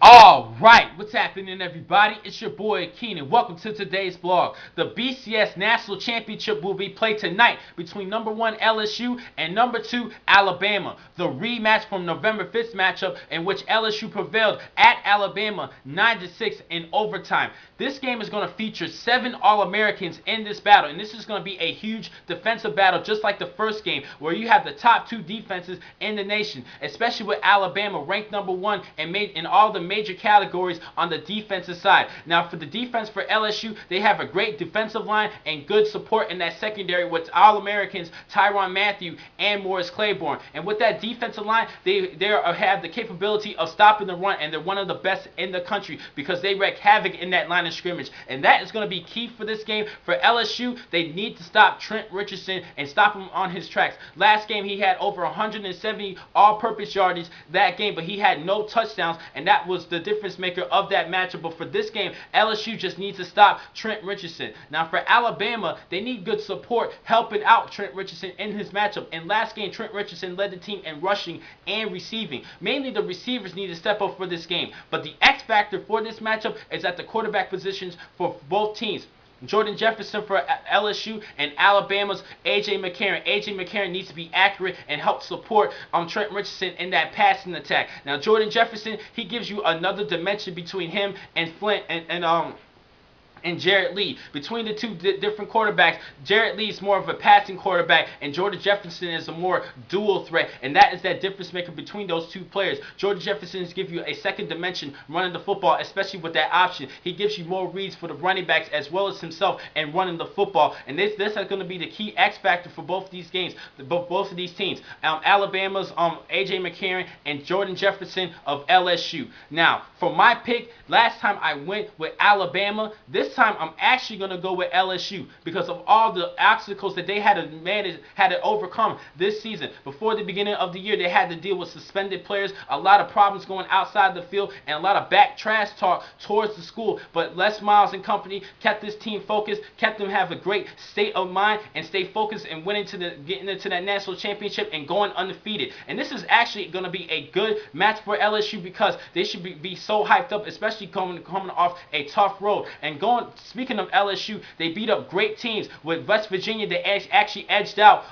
Alright, what's happening everybody? It's your boy Keenan. Welcome to today's vlog. The BCS National Championship will be played tonight between number 1 LSU and number 2 Alabama. The rematch from November 5th matchup in which LSU prevailed at Alabama 9-6 in overtime. This game is going to feature 7 All-Americans in this battle, and this is going to be a huge defensive battle just like the first game where you have the top 2 defenses in the nation, especially with Alabama ranked number 1 and made in all the major categories on the defensive side. Now for the defense for LSU, they have a great defensive line and good support in that secondary with All-Americans Tyrann Mathieu and Morris Claiborne. And with that defensive line, they have the capability of stopping the run, and they're one of the best in the country because they wreak havoc in that line of scrimmage. And that is going to be key for this game. For LSU, they need to stop Trent Richardson and stop him on his tracks. Last game, he had over 170 all-purpose yardage that game, but he had no touchdowns, and that was the difference maker of that matchup. But for this game, LSU just needs to stop Trent Richardson. Now for Alabama, they need good support helping out Trent Richardson in his matchup. In last game, Trent Richardson led the team in rushing and receiving. Mainly the receivers need to step up for this game. But the X factor for this matchup is at the quarterback positions for both teams. Jordan Jefferson for LSU and Alabama's A.J. McCarron. A.J. McCarron needs to be accurate and help support Trent Richardson in that passing attack. Now Jordan Jefferson, he gives you another dimension between him and Flint and Jarrett Lee. Between the two different quarterbacks, Jarrett Lee is more of a passing quarterback, and Jordan Jefferson is a more dual threat, and that is that difference maker between those two players. Jordan Jefferson gives you a second dimension running the football, especially with that option. He gives you more reads for the running backs as well as himself and running the football, and this is going to be the key X factor for both these games, both of these teams. Alabama's A.J. McCarron and Jordan Jefferson of LSU. Now, for my pick, last time I went with Alabama. This time I'm actually going to go with LSU because of all the obstacles that they had to overcome this season. Before the beginning of the year, they had to deal with suspended players, a lot of problems going outside the field, and a lot of back trash talk towards the school. But Les Miles and company kept this team focused, kept them have a great state of mind, and stay focused and getting into that national championship and going undefeated. And this is actually going to be a good match for LSU because they should be so hyped up, especially coming off a tough road. And speaking of LSU, they beat up great teams. With West Virginia, they actually edged out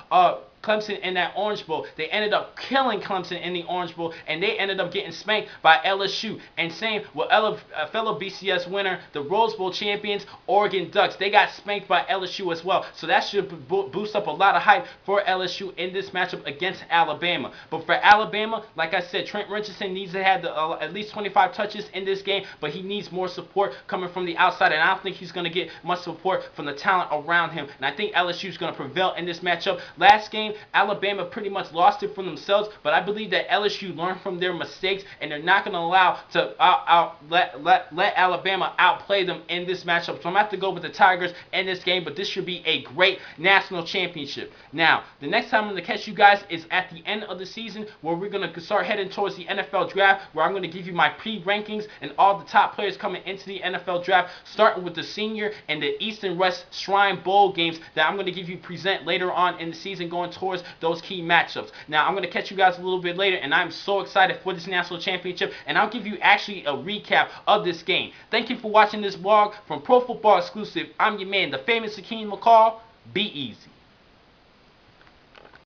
Clemson in that Orange Bowl. They ended up killing Clemson in the Orange Bowl, and they ended up getting spanked by LSU. And same with fellow BCS winner, the Rose Bowl champions, Oregon Ducks. They got spanked by LSU as well. So that should boost up a lot of hype for LSU in this matchup against Alabama. But for Alabama, like I said, Trent Richardson needs to have at least 25 touches in this game, but he needs more support coming from the outside, and I don't think he's going to get much support from the talent around him. And I think LSU is going to prevail in this matchup. Last game, Alabama pretty much lost it for themselves, but I believe that LSU learned from their mistakes, and they're not going to allow to let Alabama outplay them in this matchup. So I'm going to have to go with the Tigers in this game, but this should be a great national championship. Now, the next time I'm going to catch you guys is at the end of the season, where we're going to start heading towards the NFL draft, where I'm going to give you my pre-rankings and all the top players coming into the NFL draft, starting with the senior and the East and West Shrine Bowl games that I'm going to give you present later on in the season, going towards those key matchups. Now, I'm going to catch you guys a little bit later, and I'm so excited for this national championship, and I'll give you actually a recap of this game. Thank you for watching this vlog from Pro Football Exclusive. I'm your man, the famous Akeem McCall. Be easy.